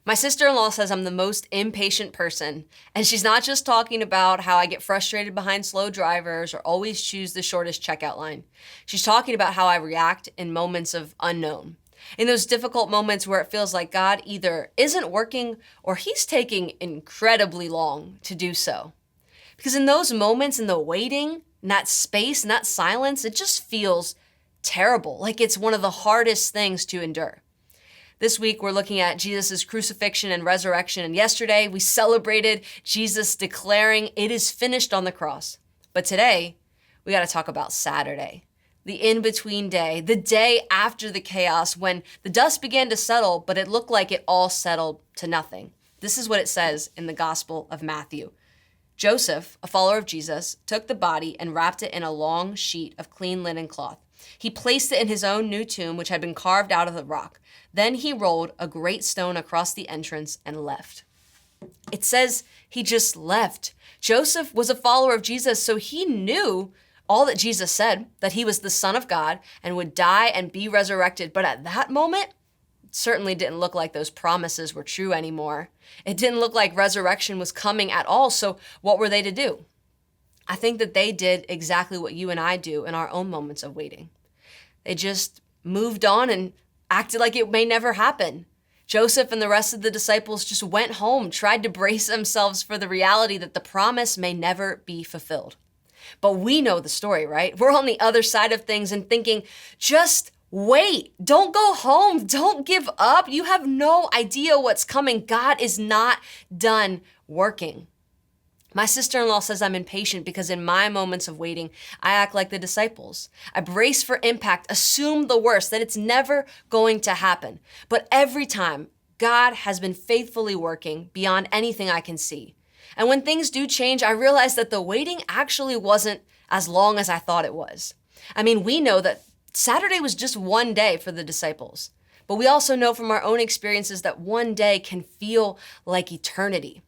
My sister-in-law says I'm the most impatient person, and she's not just talking about how I get frustrated behind slow drivers or always choose the shortest checkout line. She's talking about how I react in moments of unknown. In those difficult moments where it feels like God either isn't working or he's taking incredibly long to do so. Because in those moments, in the waiting, in that space, in that silence, it just feels terrible, like it's one of the hardest things to endure. This week, we're looking at Jesus' crucifixion and resurrection, and yesterday we celebrated Jesus declaring it is finished on the cross. But today, we got to talk about Saturday, the in-between day, the day after the chaos when the dust began to settle, but it looked like it all settled to nothing. This is what it says in the Gospel of Matthew. Joseph, a follower of Jesus, took the body and wrapped it in a long sheet of clean linen cloth. He placed it in his own new tomb, which had been carved out of the rock. Then he rolled a great stone across the entrance and left. It says he just left. Joseph was a follower of Jesus, so he knew all that Jesus said, that he was the Son of God and would die and be resurrected. But at that moment, it certainly didn't look like those promises were true anymore. It didn't look like resurrection was coming at all. So what were they to do? I think that they did exactly what you and I do in our own moments of waiting. They just moved on and acted like it may never happen. Joseph and the rest of the disciples just went home, tried to brace themselves for the reality that the promise may never be fulfilled. But we know the story, right? We're on the other side of things and thinking, just wait, don't go home, don't give up. You have no idea what's coming. God is not done working. My sister-in-law says I'm impatient because in my moments of waiting, I act like the disciples. I brace for impact, assume the worst, that it's never going to happen. But every time, God has been faithfully working beyond anything I can see. And when things do change, I realize that the waiting actually wasn't as long as I thought it was. I mean, we know that Saturday was just one day for the disciples. But we also know from our own experiences that one day can feel like eternity.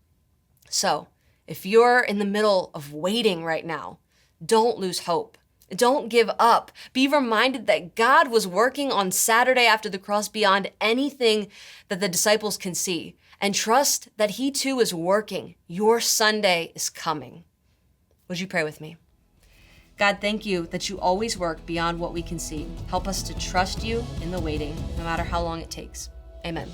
So, if you're in the middle of waiting right now, don't lose hope. Don't give up. Be reminded that God was working on Saturday after the cross beyond anything that the disciples can see. And trust that he too is working. Your Sunday is coming. Would you pray with me? God, thank you that you always work beyond what we can see. Help us to trust you in the waiting, no matter how long it takes. Amen.